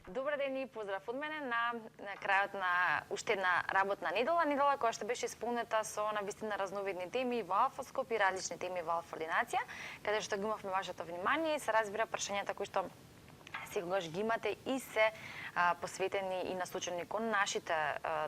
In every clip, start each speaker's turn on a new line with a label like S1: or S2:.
S1: Добар ден и поздрав од мене на крајот на уште една работна недела која што беше исполнета со навистина разновидни теми во алфоскоп и различни теми во алфа-ординација, каде што ги имавме вашето внимание и се разбира прашањата кои што секогаш ги имате и се посветени и насочени кон нашите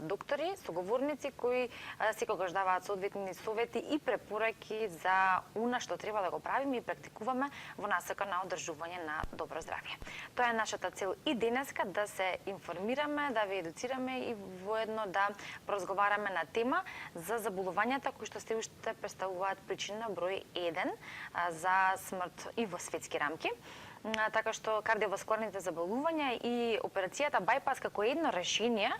S1: доктори, соговорници кои секогаш даваат соодветни совети и препораки за она што треба да го правиме и практикуваме во насока на одржување на добро здравје. Тоа е нашата цел и денеска, да се информираме, да ви едуцираме и воедно да поразговараме на тема за заболувањата кои што се уште представуваат причина број 1 за смрт и во светски рамки. Така што кардиоваскуларните заболувања и операцијата bypass како едно решение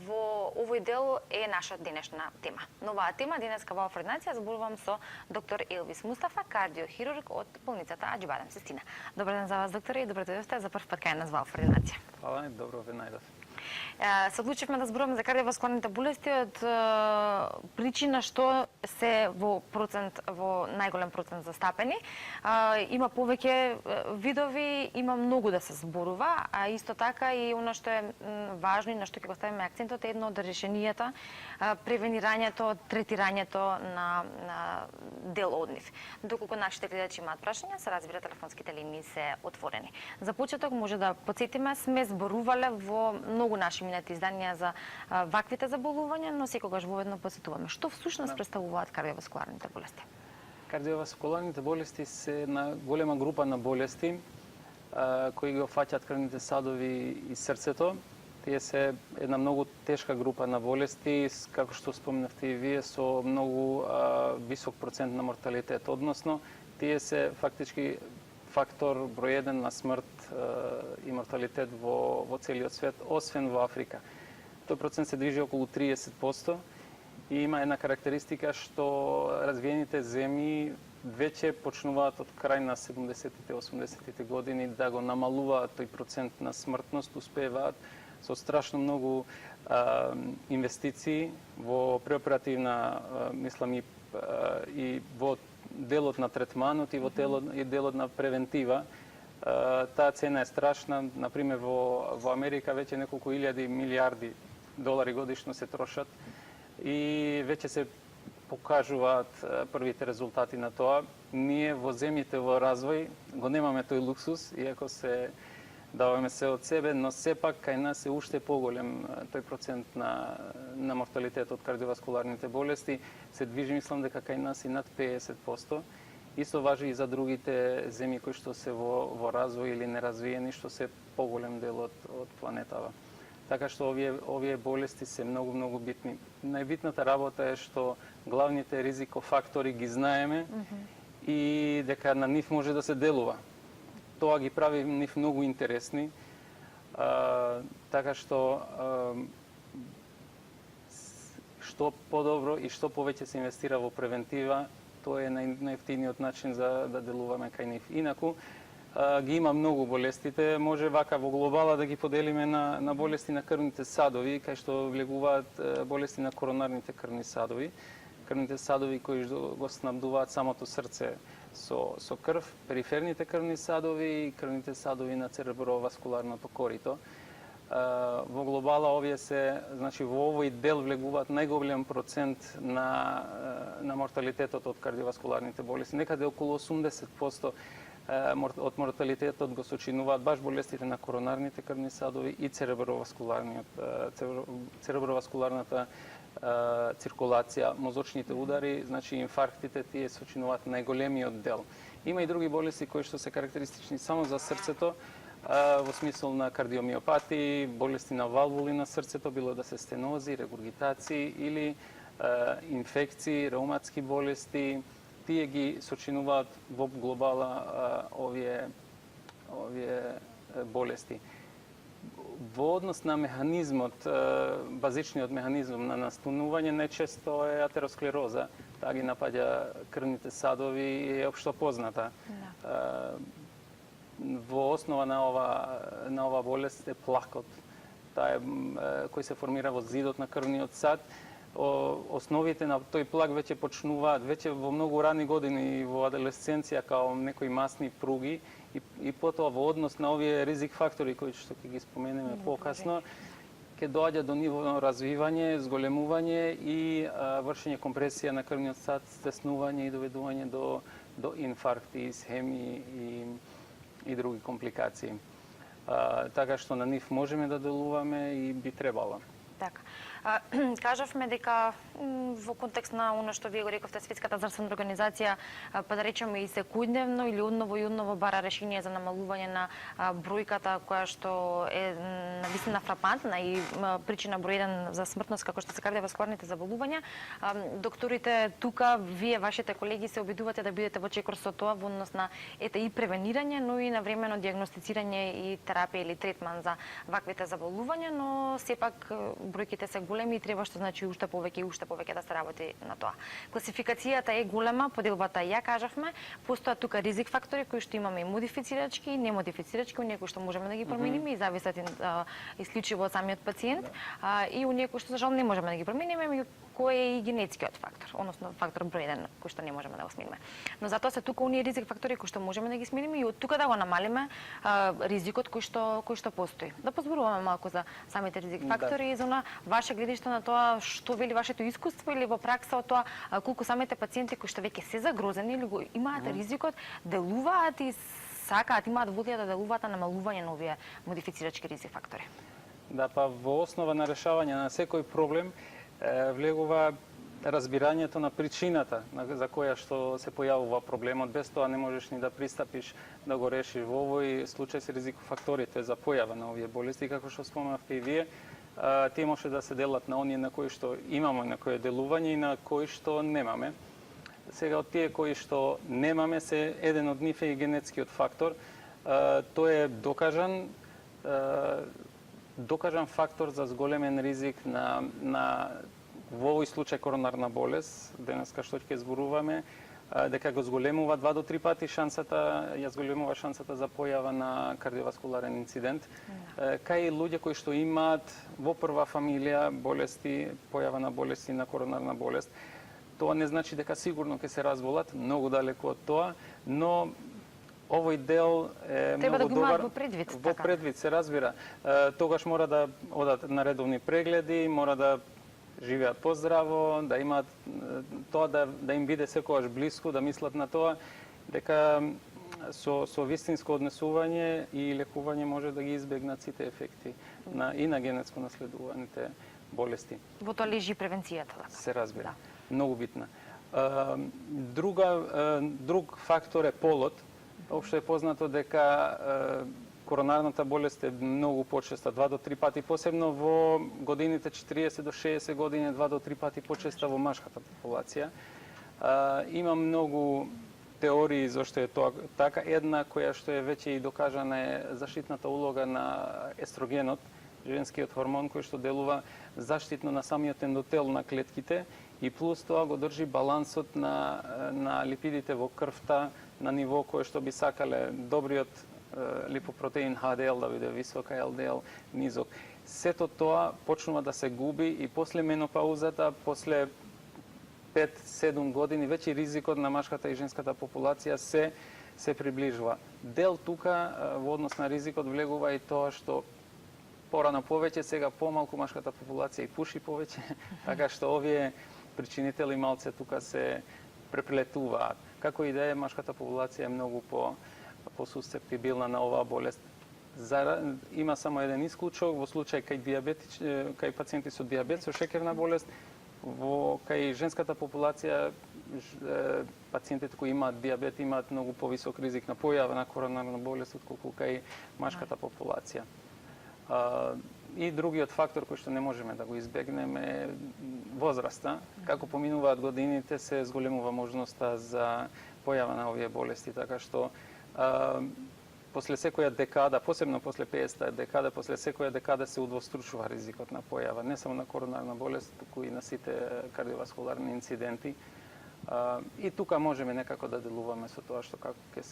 S1: во овој дел е наша денешна тема. Новаа тема денеска во алфа-ординација зборувам со доктор Елвис Мустафа, кардиохирург од болницата Аџибадем Систина. Добар ден за вас, докторе, и добро дојдовте за прв пат кај нас во алфа-ординација.
S2: Фала, добро ве најдов.
S1: Се одлучивме да зборуваме за кардиоваскуларните болести од причина што се во најголем процент застапени. Има повеќе видови, има многу да се зборува, а исто така и оно што е важно и на што ќе го ставиме акцентот е едно од решенијата, превенирањето, третирањето на дел од нив. Доколку нашите гледачи имаат прашања, се разбира телефонските линии се отворени. За почеток може да потсетиме, сме зборувале во многу наши минати изданија за ваквите заболувања, но секогаш воведно посетуваме. Што всушност представуваат кардиоваскуларните болести?
S2: Кардиоваскуларните болести се една голема група на болести кои ги опфаќаат крвните садови и срцето. Тие се една многу тешка група на болести, како што спомнавте и вие, со многу висок процент на морталитет. Односно, тие се фактички фактор број 1 на смрт и морталитет во целиот свет, освен во Африка. Тој процент се движи околу 30% и има една карактеристика што развиените земји веќе почнуваат од крај на 70-тите, 80-тите години да го намалуваат тој процент на смртност, успеваат со страшно многу инвестиции во преоперативна, мислам и во делот на третманот и во делот на превентива. Таа цена е страшна. Например, во Америка веќе неколку илјади милиарди долари годишно се трошат и веќе се покажуваат првите резултати на тоа. Ние во земјите во развој го немаме тој луксус, иако се даваме се од себе, но сепак кај нас е уште поголем тој процент на морталитет од кардиоваскуларните болести. Се движи, мислам дека кај нас и над 50%. Исто важи и за другите земји кои што се во развој или неразвиени, што се поголем дел од планетава. Така што овие болести се многу битни. Најбитната работа е што главните ризикофактори ги знаеме и дека на нив може да се делува. Тоа ги прави нив многу интересни. Така што подобро и што повеќе се инвестира во превентива, тоа е најефтиниот начин за да делуваме кај нив. Инаку, ги има многу болестите, може вака во глобала да ги поделиме на болести на крвните садови, кај што влегуваат болести на коронарните крвни садови. Крвните садови кои го снабдуваат самото срце со крв, периферните крвни садови и крвните садови на цереброваскуларното корито. Во глобала овие се, значи во овој дел влегуваат најголем процент на морталитетот од кардиоваскуларните болести. Некаде околу 80% од морталитетот го сочинуваат баш болестите на коронарните крвни садови и цереброваскуларната циркулација, мозочните удари, значи инфарктите, тие сочинуваат најголемиот дел. Има и други болести кои што се карактеристични само за срцето, во смисол на кардиомиопатии, болести на валвули на срцето, било да се стенози, регургитации или инфекции, реуматски болести. Тие ги сочинуваат во глобала овие болести. Во однос на механизмот, базичниот механизм на настунување, најчесто е атеросклероза. Таа ги напаѓа крвните садови и е општо позната. Во основа на ова болест е плакот, кој се формира во зидот на крвниот сад. основите на тој плак веќе почнуваат веќе во многу рани години во адолесценција као некои масни пруги и потоа во однос на овие ризик фактори кои што ќе ги споменеме покасно ќе доаѓа до ниво развивање, зголемување и вршење компресија на крвниот стат, стеснување и доведување до инфаркти, исхеми и други компликации. Така што на нив можеме да делуваме и би требало.
S1: Така. Кажавме дека во контекст на оно што вие го рековте, Светската здравствена организација, па да речеме и секојдневно или одново бара решение за намалување на бројката која што е навистина фрапантна и причина број 1 за смртност како што се кардиоваскуларните заболувања. Докторите тука, вие, вашите колеги се обидувате да бидете во чекор со тоа во однос на и превенирање, но и навремено дијагностицирање и терапија или третман за ваквите заболувања, но сепак бројките се големи и треба што значи уште повеќе да се работи на тоа. Класификацијата е голема, поделбата ја кажавме, постојат тука ризик фактори кои што имаме и модифицирачки и немодифицирачки, оние кои што можеме да ги промениме и зависат исклучиво од самиот пациент, и оние кои што за жал не можеме да ги промениме, меѓу кој е и генетскиот фактор, односно фактор број 1 кој што не можеме да го смениме. Но затоа се тука оние ризик фактори кои што можеме да ги смениме и од тука да го намалиме ризикот кој што постои. Да позборуваме малку за самите ризик фактори и за она ваше гледиште на тоа што вели вашето искуство или во пракса од тоа колку самите пациенти кои што веќе се загрозени или го имаат ризикот, делуваат и сакаат, имаат волја да делуваат на намалување на овие модифицирачки ризик фактори.
S2: Да, па во основа на решавање на секој проблем влегува разбирањето на причината за која што се појавува проблемот. Без тоа не можеш ни да пристапиш да го решиш. Во овој случај се ризикофакторите за појава на овие болести, како што споменавте и вие, тие може да се делат на оние на кои што имаме на кои делување и на кои што немаме. Сега од тие кои што немаме се еден од нив е и генетскиот фактор. Тој е докажан фактор за зголемен ризик на во овој случај коронарна болест, денеска што ќе зборуваме, дека го зголемува 2 до 3 пати зголемува шансата за појава на кардиоваскуларен инцидент. Кај луѓе кои што имаат во прва фамилија болести, појава на болести на коронарна болест, тоа не значи дека сигурно ќе се разболат, многу далеку од тоа, но овој дел е
S1: треба
S2: многу добар.
S1: во предвид.
S2: Во предвид се разбира. Тогаш мора да одат на редовни прегледи, мора да живеат поздраво, да имаат тоа да им биде секогаш блиску, да мислат на тоа дека со вистинско однесување и лекување може да ги избегнат сите ефекти и на генетско наследуваните болести.
S1: Во тоа лежи превенцијата.
S2: Се разбира. Многу битна. Друг фактор е полот. Општо е познато дека коронарната болест е многу почеста, 2 до 3 пати, посебно во годините 40 до 60 години, 2 до 3 пати почеста во машката популација. Има многу теории зашто е тоа така. Една која што е веќе и докажана е заштитната улога на естрогенот, женскиот хормон кој што делува заштитно на самиот ендотел на клетките и плюс тоа го држи балансот на липидите во крвта на ниво кое што би сакале добриот липопротеин HDL да биде висока, LDL низок. Сето тоа почнува да се губи и после менопаузата, после 5-7 години, веќе ризикот на машката и женската популација се приближува. Дел тука во однос на ризикот влегува и тоа што порано повеќе, сега помалку машката популација и пуши повеќе, така што овие причинители малце тука се преплетуваат. Како и да е, машката популација е многу посустептибилна на оваа болест. Има само еден исклучок во случај кај пациенти со дијабет, со шеќерна болест, кај женската популација пациентите кои имаат дијабет имаат многу повисок ризик на појава на коронарна болест отколку кај машката популација. И другиот фактор кој што не можеме да го избегнеме е возраста. Како поминуваат годините се зголемува можноста за појава на овие болести, така што после секоја декада, посебно после 50-та декада, после секоја декада се удвостручува ризикот на појава не само на коронарна болест, туку и на сите кардиоваскуларни инциденти. И тука можеме некако да делуваме со тоа што како ќе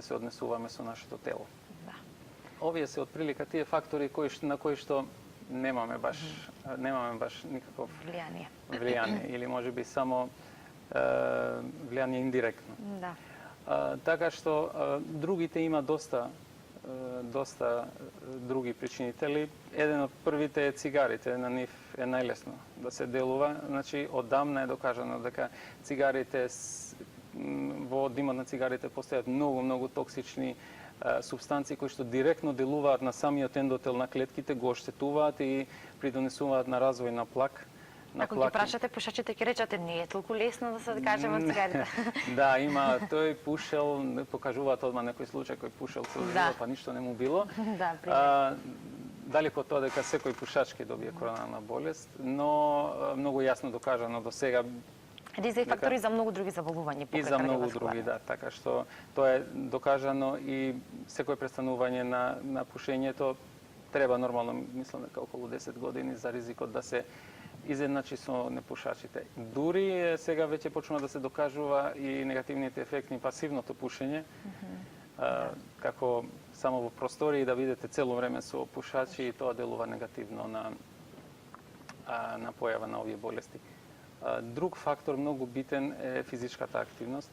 S2: се однесуваме со нашето тело. Овие се отприлика тие фактори на кои што немаме баш немаме баш никаков
S1: влијание.
S2: или може би само влијание индиректно.
S1: Да.
S2: Така што другите има доста други причинители. Еден од првите е цигарите, на нив е најлесно да се делува. Значи, одамна е докажано дека цигарите, во димот на цигарите постојат многу токсични субстанции кои што директно делуваат на самиот ендотел на клетките, го оштетуваат и придонесуваат на развој на плак.
S1: Ако ги прашате пушачите, ќе речете не е толку лесно да се откажеме од цигарите.
S2: Да, има тој пушел, покажуваат одма некој случај кој пушел цело живот, па ништо не му било.
S1: Да,
S2: далеко од тоа дека секој пушач ќе добие коронарна болест, но многу јасно докажано до сега.
S1: Ризик фактори за многу други заболувања.
S2: И за многу други, да, така што тоа е докажано и секој престанување на пушењето треба нормално, мислам дека околу 10 години за ризикот да се изедначи со непушачите. Дури сега веќе почнува да се докажува и негативните ефекти на пасивното пушење, како само во простории да видите цело време со пушачи и тоа делува негативно на појава на овие болести. Друг фактор многу битен е физичката активност.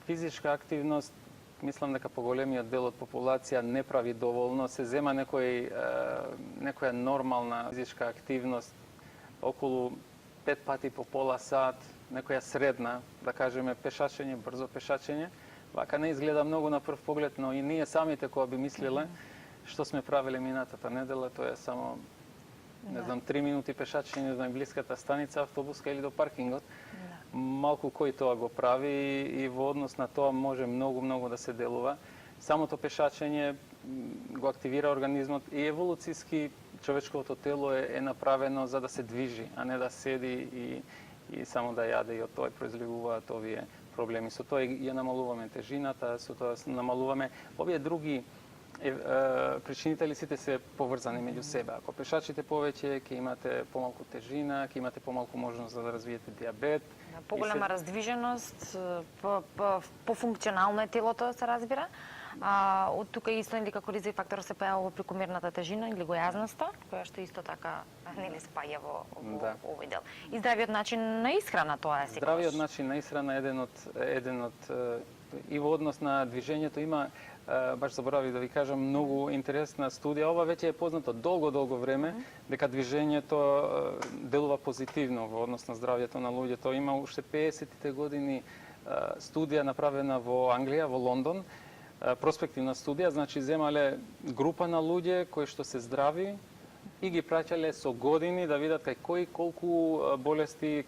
S2: Физичка активност, мислам дека поголемиот дел од популација не прави доволно. Се зема некоја нормална физичка активност околу 5 пати по пола сат, некоја средна, да кажеме пешачење, брзо пешачење. Вака не изгледа многу на прв поглед, но и ние самите кога би мислеле што сме правеле минатата недела, тоа е само не знам 3 минути пешачење до најблиската станица автобуска или до паркингот. Малку кој тоа го прави и во однос на тоа може многу да се делува. Самото пешачење го активира организмот и еволуцијски човечковото тело е направено за да се движи, а не да седи и само да јаде, и од тоа произлегуваат овие проблеми. Со тоа ја намалуваме тежината, со тоа намалуваме овие други причинители, сите се поврзани меѓу себе. Ако пешачите повеќе, ќе имате помалку тежина, ќе имате помалку можност да развиете диабет.
S1: Поголема раздвиженост, пофункционално е телото, се разбира. Од тука исто или како ризик фактор се појавува прекомерната тежина или гојазноста, која што исто така нели спаја во овој дел. И здравиот начин на исхрана, тоа е секогаш.
S2: Здравиот начин на исхрана е еден од и во однос на движењето има, баш заборавив да ви кажам, многу интересна студија. Ова веќе е познато долго време, дека движењето делува позитивно во однос на здравјето на луѓето. Има уште 50-тите години студија направена во Англија, во Лондон, проспективна студија, значи земале група на луѓе кои што се здрави и ги праќале со години да видат кај кои колку болести,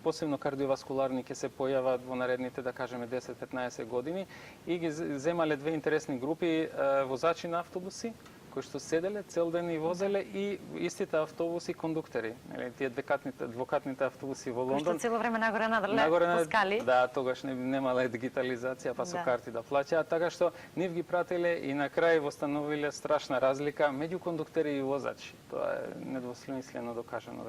S2: посебно кардиоваскуларни, ќе се појават во наредните, да кажеме, 10-15 години, и ги земале две интересни групи возачи на автобуси кои што седеле цел ден и возеле, и истите автобуси кондуктери, нели тие двокатните автобуси во Лондон.
S1: Кои што цело време нагоре по скали.
S2: Да, тогаш немале дигитализација, па со карти да плаќаат, така што нив ги прателе и на крај восстановиле страшна разлика меѓу кондуктери и возачи. Тоа е недвосмислено докажано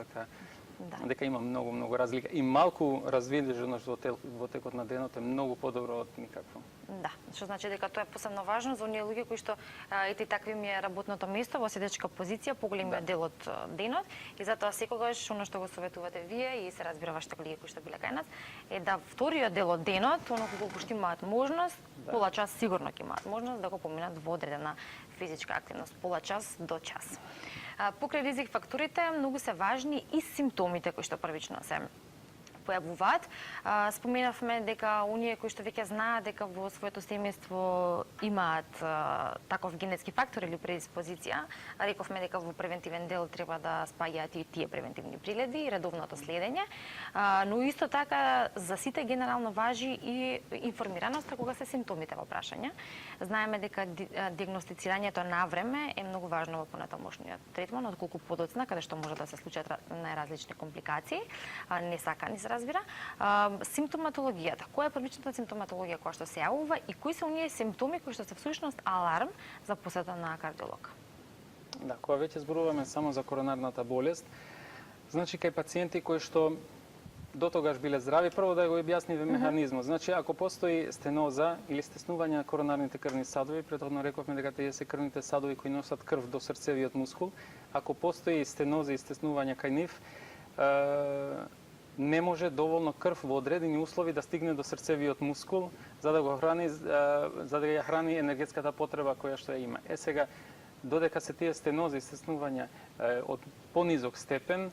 S2: дека има многу разлика и малку развидежност во текот на денот е многу подобро од никакво.
S1: Да, што значи дека тоа е посебно важно за оние луѓе кои што ети такви ми е работното место во седечка позиција поголемиот дел од денот, и затоа секогаш оно што го советувате вие и се разбира вашите колеги кои што биле кај нас е да вториот дел од денот, оно колку што имаат можност, пола час сигурно ќе имаат можност да го поминат во одредена физичка активност, пола час до час. Покрај ризик факторите, многу се важни и симптомите кои што првично се појавуваат. Споменавме дека оние кои што веќе знаат дека во своето семејство имаат таков генетски фактор или предиспозиција, рековме дека во превентивен дел треба да спаѓаат и тие превентивни прегледи и редовното следење, но исто така за сите генерално важи и информираноста кога се симптомите во прашање. Знаеме дека диагностицирањето на време е многу важно во понатамошниот третман, отколку подоцна, каде што може да се случат најразлични компликации, несакани се разбира. Симптоматологијата. Која е првичната симптоматологија која што се јавува и кои се оние симптоми кои што се всушност аларм за посета на кардиолог?
S2: Да, кога веќе зборуваме само за коронарната болест, значи кај пациенти кои што до тогаш биле здрави. Прво да го објасниве механизмот. Значи, ако постои стеноза или стеснување на коронарните крвни садови, претходно рековме дека тие се крвните садови кои носат крв до срцевиот мускул, ако постои стеноза и стеснување кај нив, не може доволно крв во одредени услови да стигне до срцевиот мускул за да го храни, за да ја храни енергетската потреба која што ја има. Сега, додека се тие стенози и стеснувања од понизок степен,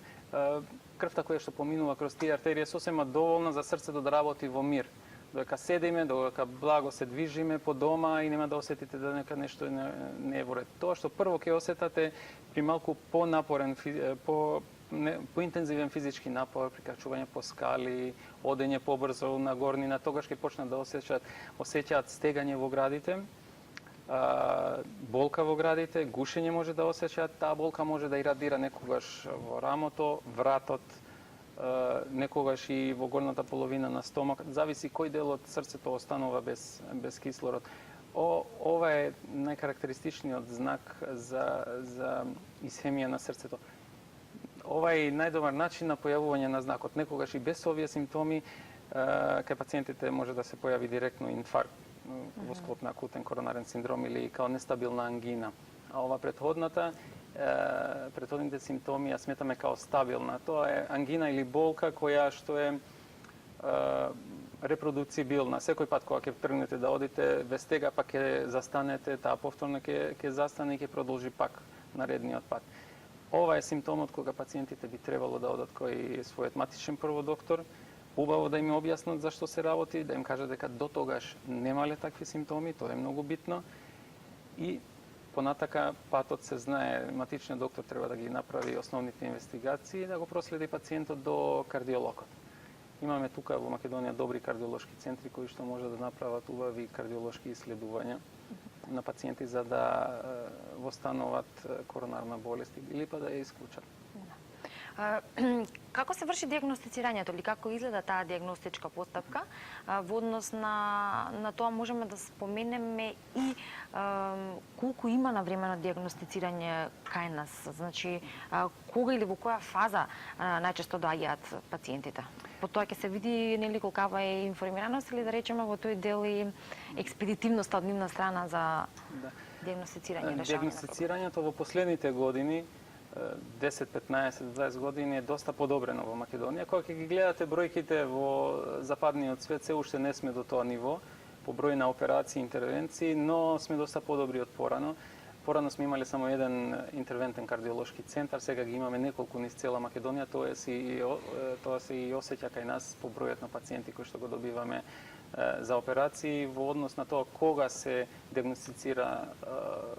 S2: крвта која што поминува кроз тие артерии сосема доволна за срцето да работи во мир. Додека седиме, додека благо се движиме по дома и нема да осетите да нека нешто не е во ред. Тоа што прво ќе осетате при малку понапорен, поинтензивен физички напор, прикачување по скали, одење побрзо на горнина, тогаш ќе почнат да осеќаат стегање во градите, болка во градите, гушење може да осеќаат, таа болка може да ирадира некогаш во рамото, вратот, некогаш и во горната половина на стомак, зависи кој дел од срцето останува без кислород. Ова е најкарактеристичниот знак за исхемија на срцето. Ова е најдобар начин на појавување на знакот. Некогаш и без овие симптоми кај пациентите може да се појави директно инфаркт во склоп на акутен коронарен синдром или као нестабилна ангина. А ова претходните симптоми ја сметаме као стабилна. Тоа е ангина или болка која што е репродуцибилна. Секој пат кога ќе тргнете да одите, без тега пак ќе застанете, таа повторно ќе застане и ќе продолжи пак наредниот пат. Ова е симптомот кога пациентите би требало да одат кој својот матичен прво доктор, убаво да им објаснат зашто се работи, да им кажат дека до тогаш немале такви симптоми, тоа е многу битно. И понатака патот се знае, матичниот доктор треба да ги направи основните инвестигации и да го проследи пациентот до кардиологот. Имаме тука во Македонија добри кардиолошки центри кои што може да направат убави кардиолошки исследувања на пациенти за да востануваат коронарна болест или па да ја исклучат.
S1: Како се врши дијагностицирањето или како изгледа таа дијагностичка постапка? Во однос на тоа можеме да споменеме и колку има навремено дијагностицирање кај нас. Значи, кога или во која фаза најчесто доаѓаат пациентите? По тоа ќе се види нели колкава е информираност или да речеме во тој дел и експедитивноста од нивна страна за дијагностицирање и решавање.
S2: Дијагностицирањето во последните години 10, 15, 20 години е доста подобрено во Македонија. Кога ќе ги гледате бројките во западниот свет, се уште не сме до тоа ниво по број на операции и интервенции, но сме доста подобри од порано. Порано сме имале само еден интервентен кардиолошки центар, сега ги имаме неколку низ цела Македонија, тоа се и осеќа кај нас по бројот на пациенти кои што го добиваме за операции. Во однос на тоа кога се диагностицира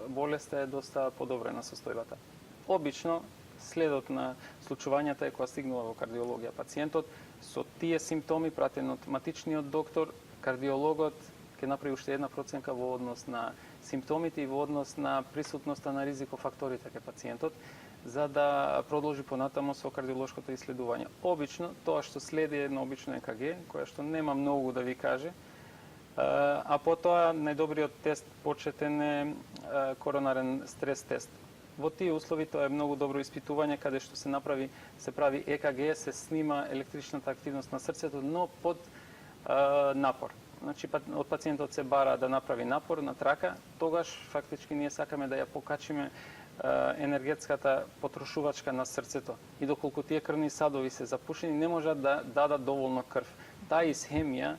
S2: болеста е доста подобрена состојбата. Обично, следот на случувањата е кога стигнува во кардиологија пациентот со тие симптоми пратен од матичниот доктор, кардиологот ќе направи уште една проценка во однос на симптомите и во однос на присутноста на ризикофакторите кај пациентот, за да продолжи понатамо со кардиолошкото исследување. Обично, тоа што следи е едно обично ЕКГ, која што нема многу да ви каже, а потоа најдобриот тест почетен е коронарен стрес тест. Во тие услови тоа е многу добро испитување каде што се прави ЕКГ, се снима електричната активност на срцето, но под напор. Значи од пациентот се бара да направи напор на трака, тогаш фактички ние сакаме да ја покачиме енергетската потрошувачка на срцето. И доколку тие крвни садови се запушени, не можат да дадат доволно крв. Таа исхемија,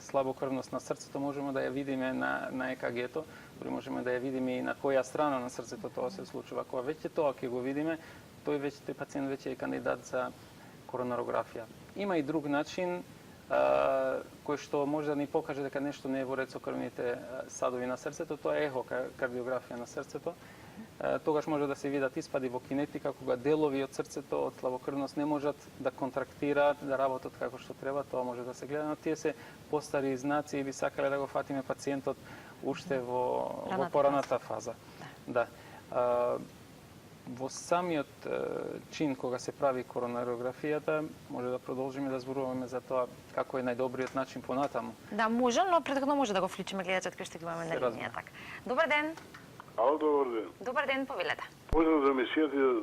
S2: слабокрвност на срцето можеме да ја видиме на ЕКГ-то, дори можеме да ја видиме и на која страна на срцето тоа се случува. Кога веќе тоа ќе го видиме, тој пациент веќе е кандидат за коронарографија. Има и друг начин кој што може да ни покаже дека нешто не е во ред со крвните садови на срцето, тоа е ехокардиографија на срцето. Тогаш може да се видат испади во кинетика кога делови од срцето од слабокрвност не можат да контрактираат, да работат како што треба, тоа може да се гледа, но тие се постари знаци и би сакале да го фатиме пациентот уште во пораната фаза. Да. Во самиот чин кога се прави коронарографијата, може да продолжиме да зборуваме за тоа како е најдобриот начин понатаму.
S1: Да, може, но претходно може да го вклучиме гледачот кој што ги имаме на линија. Така. Добар ден.
S3: Ало, добар ден.
S1: Добар ден, повелете.
S3: Поздрав за емисијата,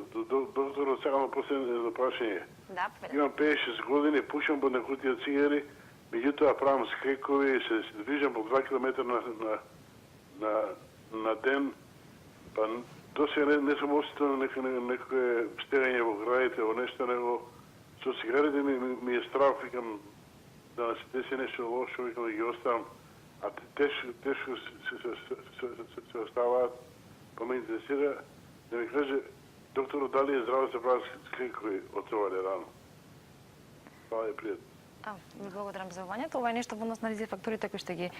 S3: докторот, сакам да поставам едно прашање.
S1: Да, поведе.
S3: Имам 56 години, пушам по една кутија цигари, меѓутоа правам скрекови, се движам по 2 км на ден, па до сега не сум осетил некое стерење во градите, во нешто, него со цигарите ми е страх, викам, да не се деси нешто лошо, викам да ги оставам, а тешко се оставаат, па ме интересира да ми каже докторот дали е здраво да се прават скрекови од ова рано. Hvala je prijatno.
S1: Ви благодарам за јавањето. Ова е нешто во однос на ризик факторите кои што ги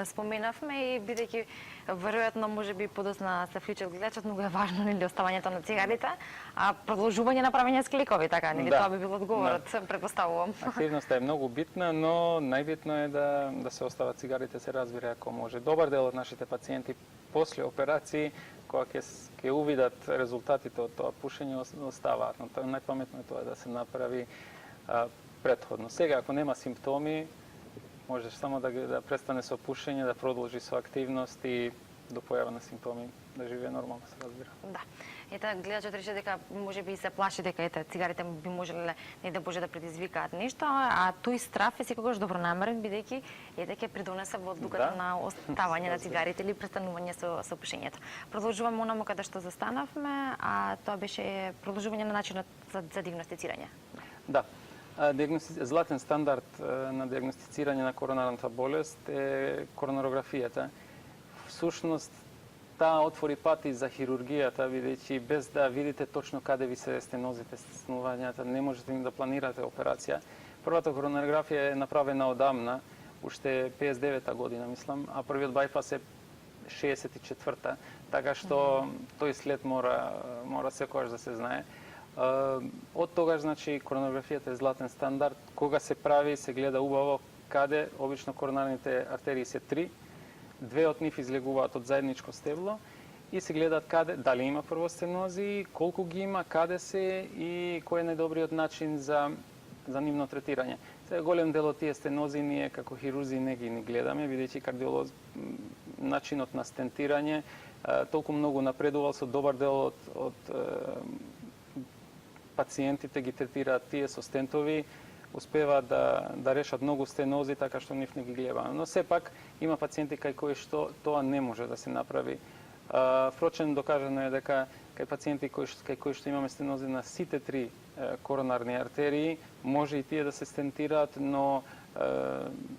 S1: споменавме и бидејќи веројатно можеби подосна се вличат гледачот, многу е важно нели оставањето на цигарите, а продолжување на правење скликови, така нели тоа би бил одговорот, претпоставувам.
S2: Активноста е многу битна, но најбитно е да се остават цигарите, се разбира ако може. Добар дел од нашите пациенти после операции кога ќе увидат резултатите од тоа пушење оставаат, но најпаметно е тоа да се направи претходно. Сега, ако нема симптоми, можеш само да престане со пушење, да продолжи со активност и до појава на симптоми да живее нормално, се разбира.
S1: Да. Ете, гледачот рече дека можеби и се плаши дека ете цигарите би можеле не да може да предизвикаат нешто, а тој страф е секогаш добронамерен бидејќи ете ќе придонесе во одлуката на оставање на цигарите или престанување со пушењето. Продолжуваме онамо каде што застанавме, а тоа беше продолжување на начинот за диагностицирање.
S2: Да. Златен стандард на диагностицирање на коронарната болест е коронарографијата. Всушност, таа отвори пати за хирургијата, бидејќи без да видите точно каде ви се стенозите, стеснувањата, не можете да планирате операција. Првата коронарографија е направена одамна, уште 59-та година, мислам, а првиот бајпас е 64-та, така што тој след мора секогаш да се знае. Од тогаш, значи, коронарографијата е златен стандард. Кога се прави, се гледа убаво каде, обично коронарните артерии се 3, 2 од нив излегуваат од заедничко стебло и се гледаат каде, дали има прво стенози, колку ги има, каде се и кој е најдобриот начин за нивно третирање. Сега голем дел од тие стенози ние како хирурзи не ги гледаме, бидејќи кардиолоз начинот на стентирање толку многу напредувал, со добар дел од пациентите ги третираат тие со стентови, успеваат да решат многу стенози, така што нив не ги гледаме. Но сепак има пациенти кај кои што тоа не може да се направи. Впрочем, докажано е дека кај пациенти кај кои што имаме стенози на сите 3 коронарни артерии, може и тие да се стентираат, но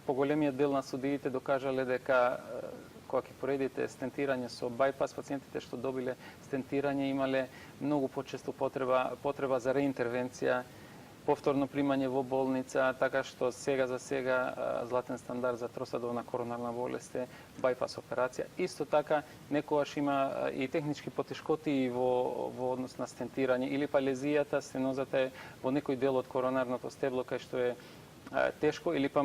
S2: поголемиот дел на студиите докажале дека кога ќе поредите стентирање со бајпас, пациентите што добиле стентирање имале многу почесто потреба за реинтервенција, повторно примање во болница, така што сега златен стандард за тросадовна коронарна болест е бајпас операција. Исто така, некогаш има и технички потешкоти во однос на стентирање, или па лезијата, стенозата е во некој дел од коронарното стебло кај што е тешко, или па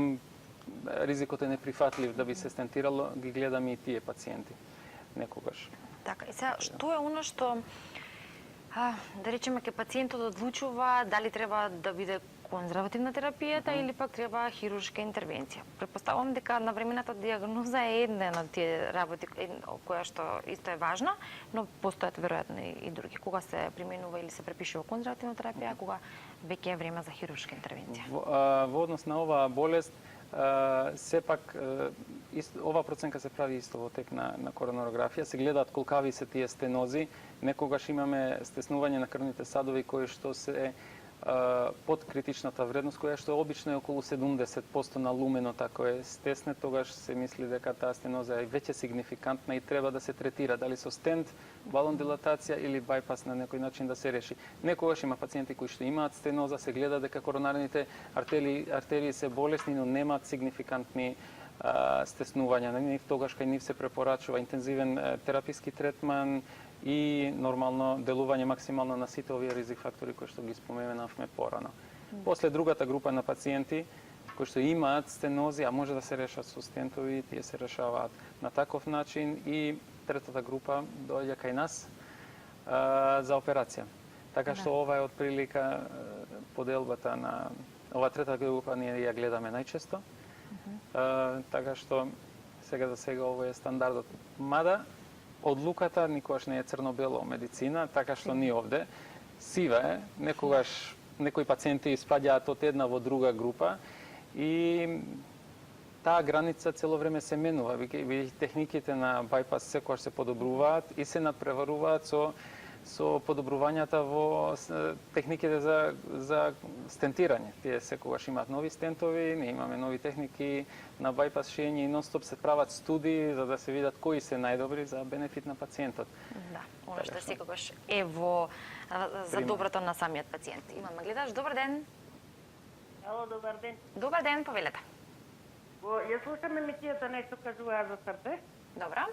S2: ризикот е неприфатлив да би се стентирало, ги гледаме и тие пациенти некогаш.
S1: Така, и сега, што е оно што да речеме ке пациентот одлучува дали треба да биде конзервативна терапијата или пак треба хируршка интервенција. Претпоставувам дека навремената дијагноза е една од тие работи која што исто е важна, но постојат веројатно и други. Кога се применува или се препишува конзервативна терапија, кога веќе е време за хируршка интервенција.
S2: Во однос на оваа болест, сепак ова проценка се прави исто во тек на коронарографија, се гледаат колкави се тие стенози, некогаш имаме стеснување на крвните садови кои што се под критичната вредност, која што обично е околу 70% на луменот, ако е стесне, тогаш се мисли дека таа стеноза е веќе сигнификантна и треба да се третира, дали со стент, балон дилатација или бајпас на некој начин да се реши. Некогаш има пациенти кои што имаат стеноза, се гледа дека коронарните артерии се болесни, но немаат сигнификантни стеснувања на нив, тогаш кај нив се препорачува интензивен тераписки третман и нормално делување максимално на сите овие ризик фактори кои што ги споменавме порано. После другата група на пациенти кои што имаат стенози, а може да се решат со стентови, тие се решаваат на таков начин, и третата група доаѓа кај нас за операција. Така што ова е отприлика поделбата на ова трета група, ние ја гледаме најчесто. Така што сега за сега ова е стандардот. Мада одлуката никогаш не е црно-бело медицина, така што ние овде сива е, некогаш некои пациенти спаѓаат од една во друга група и таа граница цело време се менува. Бидејќи техниките на байпас секогаш се подобруваат и се надпреваруваат со подобрувањата во техниките за стентирање. Тие секогаш имаат нови стентови, ние имаме нови техники на байпас шиење и нонстоп се прават студии за да се видат кои се најдобри за бенефит на пациентот.
S1: Да, она што секогаш е за доброто на самиот пациент. Имаме гледаш, добар ден.
S4: Ало, добар ден.
S1: Добар ден, повелете.
S4: Ја слушам емисијата нешто кажуваа за срце.
S1: Добро?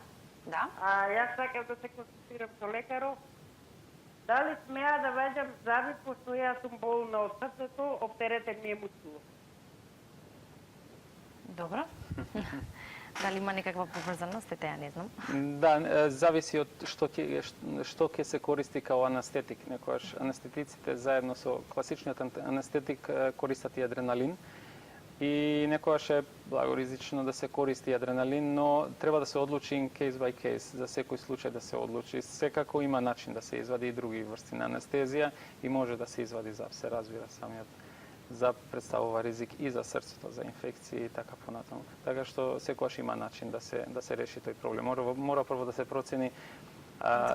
S1: Да.
S4: Јас сакам да се консултирам со лекаров. Дали смеа да ваѓам зави, пошто јас сум болна од срцето, оптеретен ми е мускулот.
S1: Добро. Дали има некаква поврзаност, ја не знам.
S2: Да, зависи од што ќе се користи као анестетик. Некојаш анестетиците заедно со класичниот анестетик користат и адреналин. И некојаш е благоризично да се користи адреналин, но треба да се одлучи case by case, за секој случај да се одлучи. Секако има начин да се извади и други врсти на анестезија и може да се извади ЗАП, се разбира самиот ЗАП представува ризик и за срцето, за инфекции и така понатаму. Така што секогаш има начин да се реши тој проблем. Мора прво да се процени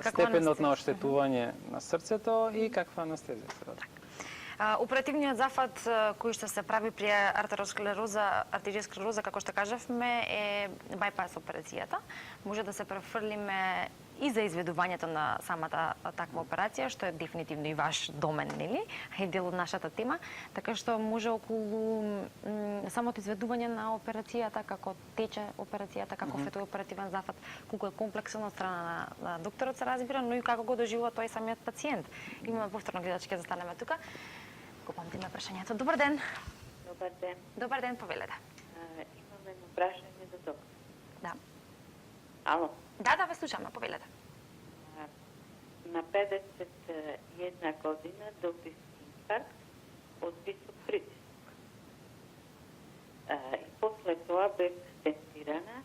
S2: степенот на оштетување на срцето и каква анестезија се ради.
S1: Оперативниот зафат кој што се прави при артериосклероза, како што кажавме, е байпас операцијата. Може да се префрлиме и за изведувањето на самата таква операција, што е дефинитивно и ваш домен, нели? И дел од нашата тема, така што може околу самото изведување на операцијата, како тече операцијата, каков е тој оперативен зафат, колку е комплексен од страна на докторот се разбира, но и како го доживува тој самиот пациент. Имаме повторно гледачки, застанеме тука. Го памтиме прашањето. Добар ден.
S5: Добар ден.
S1: Добар ден, повелете.
S5: Имам едно прашање за доктор.
S1: Да.
S5: Ало.
S1: Да, ве слушаме, повелете.
S5: На 51 година добив инфаркт од висок притиск. И после тоа бев стентирана,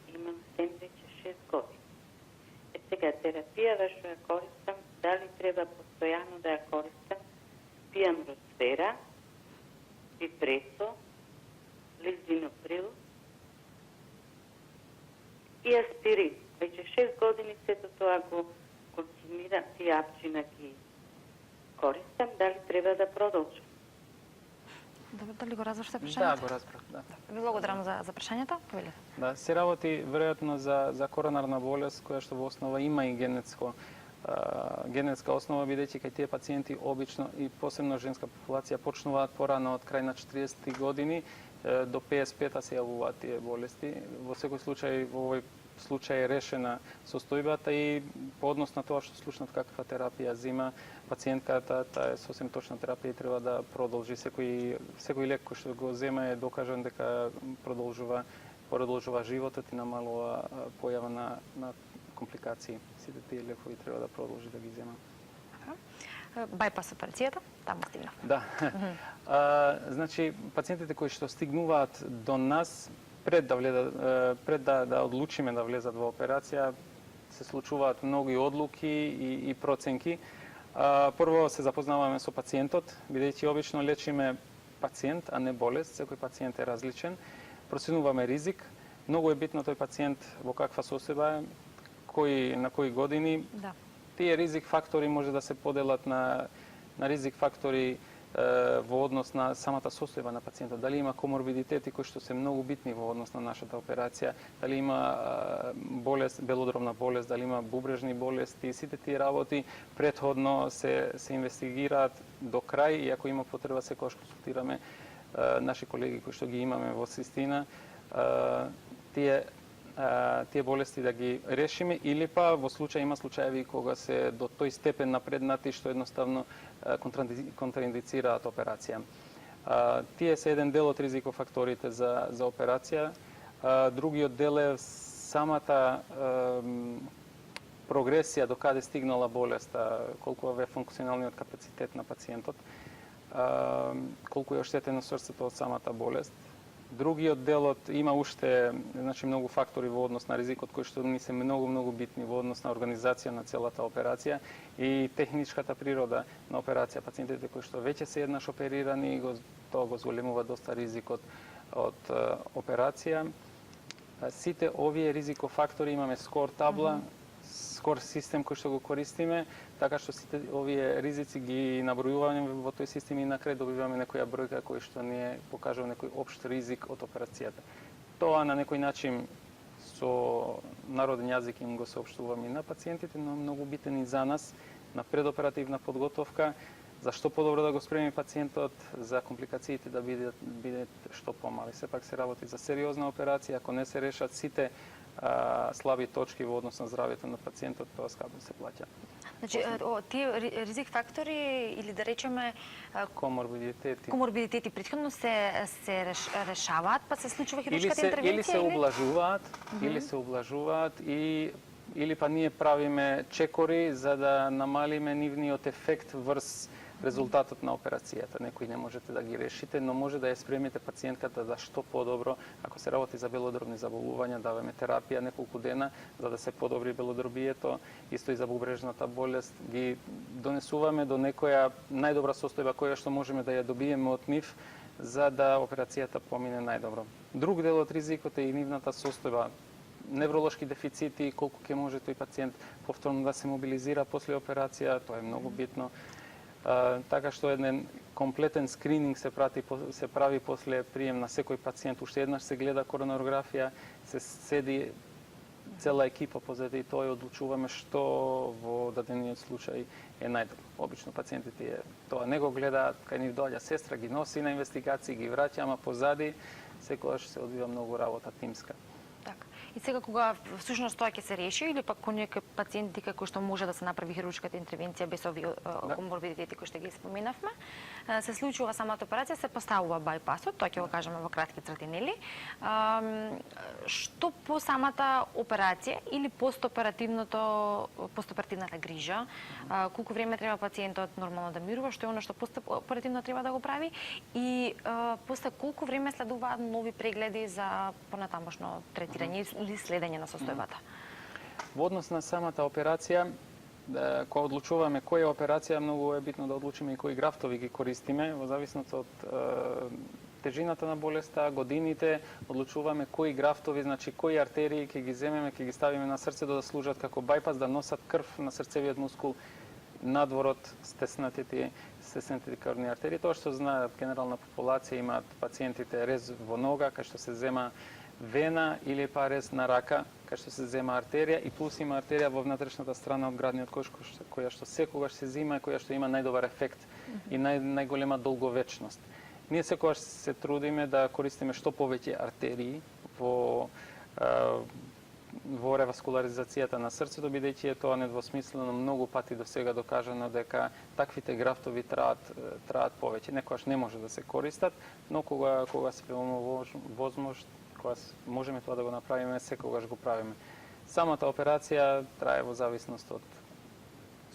S5: имам 76 години. Сега терапијава што ја користам, дали треба постојано да ја користам? Пијам Росфера, Випресо, Лизиноприл и аспирин. Веќе 6 години сето тоа го консумирам, тие апчина ги користам, дали треба да продолжам?
S1: Добро, дали го разбраште прашањето?
S2: Да, го разбрав, да.
S1: Ви благодарам за прашањето. Повелете.
S2: Да, се работи веројатно за коронарна болест која што во основа има и генетска основа, бидејќи кај тие пациенти обично и посебно женска популација почнуваат порано од крај на 40 години до 55 се јавуваат тие болести. Во секој случај, во овој случај е решена состојбата и по однос на тоа што слушнав каква терапија зима пациентката, таа е сосем точна терапија и треба да продолжи. Секој лек кој што го зема е докажан дека продолжува животот и намалува појава на компликации. Сите тие лекови треба да продолжи да ги зема.
S1: Байпас операцијата, таму стигнав.
S2: Да. Значи, пациентите кои што стигнуваат до нас пред да одлучиме да влезат во операција, се случуваат многу одлуки и проценки. Прво се запознаваме со пациентот, бидејќи обично лечиме пациент, а не болест. Секој пациент е различен. Проценуваме ризик. Многу е битно тој пациент во каква состојба е, на кои години.
S1: Да.
S2: Тие ризик фактори може да се поделат на ризик фактори во однос на самата состојба на пациентот. Дали има коморбидитети кои што се многу битни во однос на нашата операција, дали има болест, белодробна болест, дали има бубрежни болести, сите тие работи претходно се инвестигираат до крај и ако има потреба секогаш консултираме наши колеги кои што ги имаме во Систина, тие болести да ги решиме или па во има случаеви кога се до тој степен напреднати што едноставно контраиндицираат операција. Тие се еден дел од ризикофакторите за операција. Другиот дел е самата прогресија до каде стигнала болеста, колку е функционалниот капацитет на пациентот, колку е оштетено срцето од самата болест. Другиот делот има уште многу фактори во однос на ризикот кои што ни се многу битни во однос на организација на целата операција и техничката природа на операција. Пациентите кои што веќе се еднаш оперирани, тоа го зголемува доста ризикот од операција. Сите овие ризикофактори имаме скор табла, скор систем кој што го користиме, така што сите овие ризици ги набројуваме во тој систем и на крај добиваме некоја бројка кој што ни покажува некој општ ризик од операцијата. Тоа на некој начин со народен јазик им го соопштуваме и на пациентите, но многу битен и за нас на предоперативна подготовка, за што подобро да го спреми пациентот, за компликациите да бидат што помали. Сепак се работи за сериозна операција, ако не се решат сите слаби точки во однос на здравјето на пациентот, тоа скапно се плаќа.
S1: Значи, тие ризик фактори или да речеме коморбидитети претходно се решаваат, па се случува хируршката интервенција
S2: или се облажуваат или па ние правиме чекори за да намалиме нивниот ефект врз резултатот на операцијата. Некои не можете да ги решите, но може да ја спремите пациентката да што подобро, ако се работи за белодробни заболувања, даваме терапија неколку дена за да се подобри белодробието, исто и за бубрежната болест, ги донесуваме до некоја најдобра состојба која што можеме да ја добиеме од нив за да операцијата помине најдобро. Друг дел од ризикот е и нивната состојба, невролошки дефицити, колку ќе може тој пациент повторно да се мобилизира после операција, тоа е многу битно. Така што еден комплетен скрининг се прави после прием на секој пациент. Уште еднаш се гледа коронарографија, се седи цела екипа позади тоа и одлучуваме што во дадениот случај е најдобро. Обично пациентите тоа не го гледаат, кај нив доаѓа сестра, ги носи на инвестигации, ги враќа, ама позади секогаш се одвива многу работа тимска.
S1: Така. И сега кога всушност тоа ќе се реши или пак кон некои пациенти кои што може да се направи хируршката интервенција без овие коморбидитети кои што ги споменавме, се случува самата операција, се поставува бајпасот, тоа ќе го кажеме во кратки црти, нели? Што по самата операција или постоперативната грижа, колку време треба пациентот нормално да мирува, што е она што постоперативно треба да го прави и после колку време следуваат нови прегледи за понатамошно третирање или следење на состојбата?
S2: Во однос на самата операција, кога одлучуваме која операција, многу е битно да одлучиме и кои графтови ги користиме, во зависност од тежината на болеста, годините, одлучуваме кои графтови, значи кои артерии ќе ги земеме, ќе ги ставиме на срцето да служат како бајпас, да носат крв на срцевиот мускул надвор од стеснатите крвни артерии. Тоа што знаат генерална популација, имаат пациентите рез во нога, кај што се зема вена или па рез на рака, кај што се зема артерија и плюс има артерија во внатрешната страна од градниот кош, која што секогаш се зима и која што има најдобар ефект и најголема долговечност. Ние секогаш се трудиме да користиме што повеќе артерии во реваскуларизацијата на срцето, бидејќи е тоа недвосмислено многу пати до сега докажано дека таквите графтови траат повеќе. Некогаш не може да се користат, но кога се имаме возможност, кога можеме тоа да го направиме, секогаш го правиме. Самата операција трае во зависност од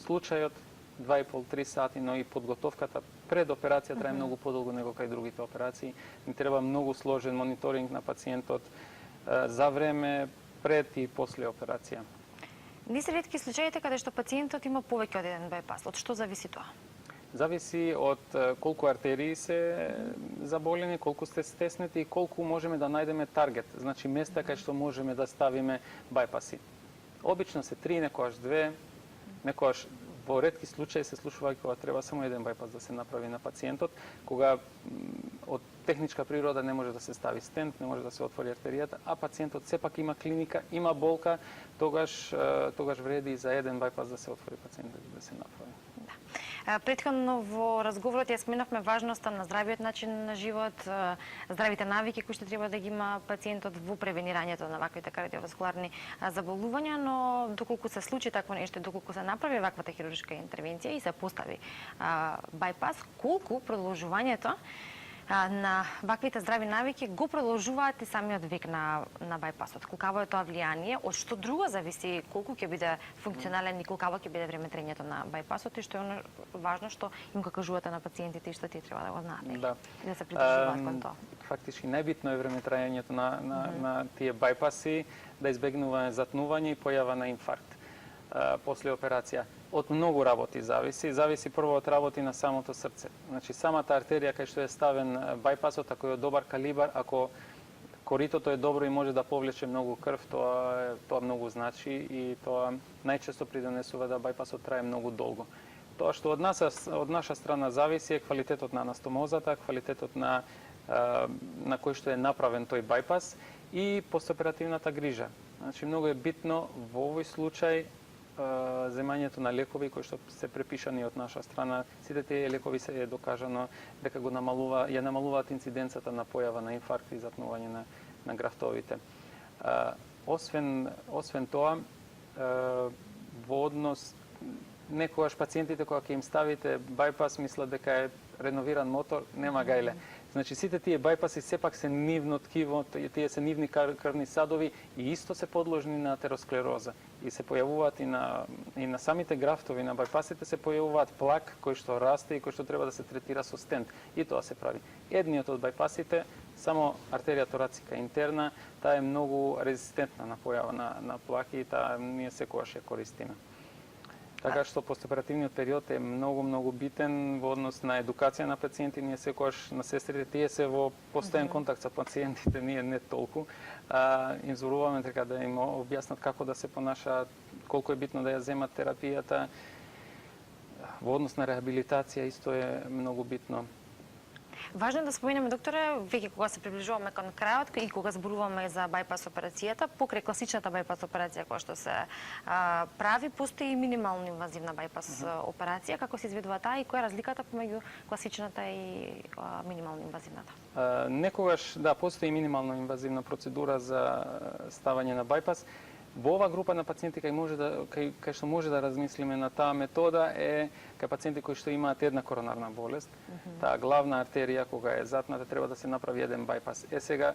S2: случајот 2,5-3 сати, но и подготовката пред операција трае многу подолго него кај другите операции. Ни треба многу сложен мониторинг на пациентот за време пред и после операција.
S1: Не се ретки случаите каде што пациентот има повеќе од еден бајпас. Од што зависи тоа?
S2: Зависи од колку артерии се заболени, колку сте стеснети и колку можеме да најдеме таргет, значи места кај што можеме да ставиме бајпаси. Обично се 3, некогаш 2, некогаш во ретки случаи се случува кога треба само еден бајпас да се направи на пациентот, кога од техничка природа не може да се стави стент, не може да се отвори артеријата, а пациентот сепак има клиника, има болка, тогаш вреди за еден бајпас да се отвори пациентот да се направи.
S1: Претходно во разговорот ја споменавме важноста на здравиот начин на живот, здравите навики кои што треба да ги има пациентот во превенирањето на ваквите кардиоваскуларни заболувања, но доколку се случи такво нешто, доколку се направи ваквата хируршка интервенција и се постави бајпас, колку продолжувањето на ваквите здрави навики го продолжуваат и самиот век на бајпасот. Колкаво е тоа влијание, од што друго зависи колку ќе биде функционален и колкаво ќе биде време трењето на бајпасот и што е важно што им го кажувате на пациентите и што тие треба да го знаат.
S2: Да.
S1: И да се придржуваат кон тоа.
S2: Фактички најбитно е време трајањето на тие бајпаси, да избегнуваме затнување и појава на инфаркт после операција. Од многу работи зависи. Зависи прво од работи на самото срце. Значи, самата артерија кај што е ставен бајпасот, ако е добар калибар, ако коритото е добро и може да повлече многу крв, тоа многу значи и тоа најчесто придонесува да бајпасот трае многу долго. Тоа што од наша страна зависи е квалитетот на анастомозата, квалитетот на кој што е направен тој бајпас и постоперативната грижа. Значи, многу е битно во овој случај земањето на лекови кои што се препишани од наша страна. Сите тие лекови се е докажано дека ја намалуваат инциденцата на појава на инфаркт и затнување на графтовите. Освен тоа, во однос некогаш пациентите кога ќе им ставите бајпас мислат дека е реновиран мотор, нема гајле. Значи, сите тие бајпаси сепак се нивно ткиво, тие се нивни крвни садови и исто се подложни на атеросклероза. И се појавуваат и на самите графтови на бајпасите се појавуваат плак кој што расте и кој што треба да се третира со стент. И тоа се прави. Едниот од бајпасите, само артерија торацика интерна, таа е многу резистентна на појава на плаки и таа ние секогаш ја користиме. Така што постоперативниот период е многу битен во однос на едукација на пациенти. Ние секогаш на сестрите, тие се во постојан контакт со пациентите, ние не толку. Им зборуваме така да им објаснат како да се понашаат, колку е битно да ја земат терапијата. Во однос на рехабилитација исто е многу битно.
S1: Важно е да споменеме, докторе, веќе кога се приближуваме кон крајот и кога зборуваме за бајпас операцијата, покрај класичната бајпас операција која што се прави, постои и минимално инвазивна бајпас операција. Како се изведува таа и која е разликата помеѓу класичната и минимално инвазивната?
S2: Некогаш, да, постои минимално инвазивна процедура за ставање на бајпас. Во ова група на пациенти кај што може да размислиме на таа метода е кај пациенти кои што имаат една коронарна болест. Таа главна артерија кога е затната треба да се направи еден бајпас. Сега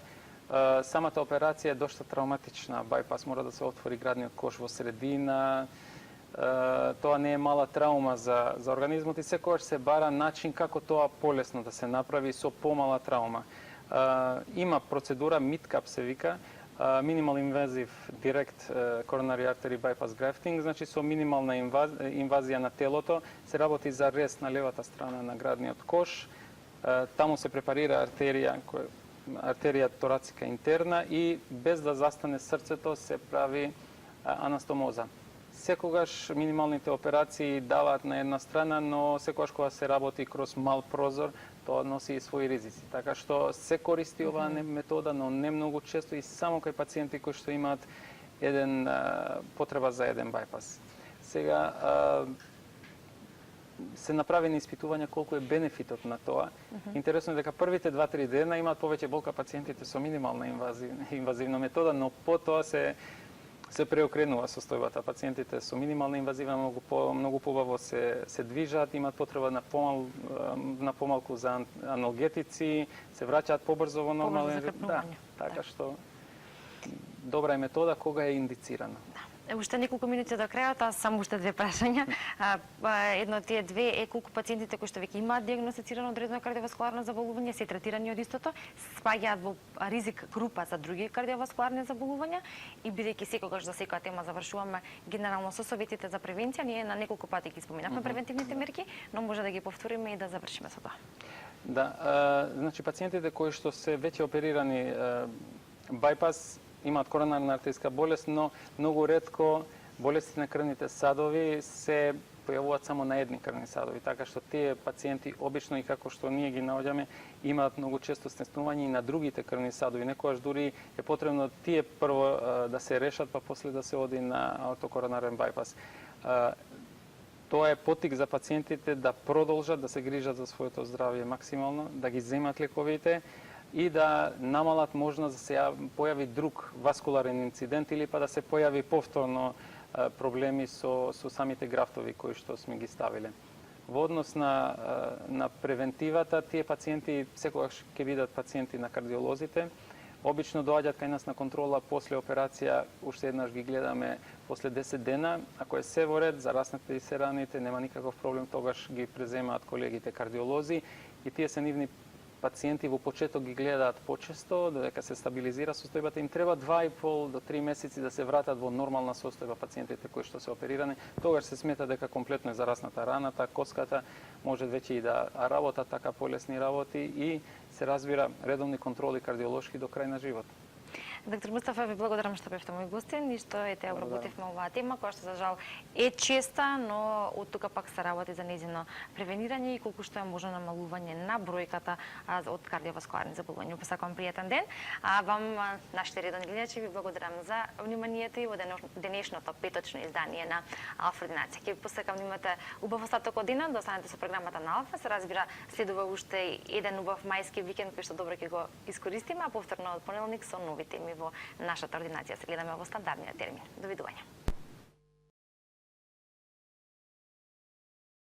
S2: самата операција е дошта травматична. Бајпас мора да се отвори градниот кош во средина. Тоа не е мала траума за организмот и секогаш се бара начин како тоа полесно да се направи со помала траума. Има процедура MITCAP се вика, Minimal Invasive Direct Coronary Artery Bypass Grafting, значи со минимална инвазија на телото, се работи за рез на левата страна на градниот кош, таму се препарира артерија торацика интерна и без да застане срцето се прави анастомоза. Секогаш минималните операции даваат на една страна, но секогаш кога се работи кроз мал прозор, тоа носи и своји ризици. Така што се користи оваа метода, но не многу често и само кај пациенти кои што имаат потреба за еден бајпас. Сега се направени испитувања колку е бенефитот на тоа. Интересно е дека првите 2-3 дена имаат повеќе болка пациентите со минимална инвазивна метода, но потоа се преокренува состојбата. Пациентите со минимална инвазивна многу побаво се движат, имаат потреба на помалку за аналгетици, се враќаат побрзо во нормален ред. Да, така што добра е метода кога е индицирана.
S1: Уште неколку минути до крајот, а само уште две прашања. Едно од тие две е колку пациентите кои што веќе имаат диагностицирано одредено кардиоваскуларно заболување, се третирани од истото, спаѓаат во ризик група за други кардиоваскуларни заболувања и бидејќи секогаш за секоја тема завршуваме генерално со советите за превенција, ние на неколку пати ги споменавме превентивните мерки, но може да ги повториме и да завршиме со тоа.
S2: Да, значи пациентите кои што се веќе оперирани бајпас имаат коронарна артериска болест, но многу ретко болестите на крвните садови се појавуваат само на едни крвни садови, така што тие пациенти обично и како што ние ги наоѓаме имаат многу често стеснување и на другите крвни садови. Некогаш дури е потребно тие прво да се решат, па после да се оди на аортокоронарен бајпас. Тоа е потик за пациентите да продолжат да се грижат за своето здравје максимално, да ги земат лековите и да намалат можност да се појави друг васкуларен инцидент или па да се појави повторно проблеми со самите графтови кои што сме ги ставиле. Во однос на превентивата, тие пациенти секогаш ќе бидат пациенти на кардиолозите. Обично доаѓаат кај нас на контрола после операција, уште еднаш ги гледаме после 10 дена. Ако е се во ред, зараснете и се раните, нема никаков проблем, тогаш ги преземаат колегите кардиолози и тие се нивни пациенти во почеток ги гледаат почесто, додека се стабилизира состојбата, им треба 2,5 до 3 месеци да се вратат во нормална состојба пациентите кои што се оперирани. Тогаш се смета дека комплетно е зарасната раната, коската, може веќе и да работат така полесни работи и се разбира редовни контроли кардиолошки до крај на живот.
S1: Доктор Мустафа, ви благодарам што бевте мој гостин и што ете обработивме оваа тема, која што за жал е честа, но од тука пак се работи за нејзино превенирање и колку што е можно намалување на бројката од кардиоваскуларни заболувања. Посакувам пријатен ден. А вам, нашите редовни гледачи, ви благодарам за вниманието и во денешното петочно издание на Алфа Ординација. Ќе ви посакам да имате убав остаток од денот, да останете со програмата на Алфа. Се разбира, следува уште еден убав мајски викенд кој што добро ќе го искористиме, а повторно од понеделник со нови теми во нашата ординација. Се гледаме во стандардниот термин. Довидување.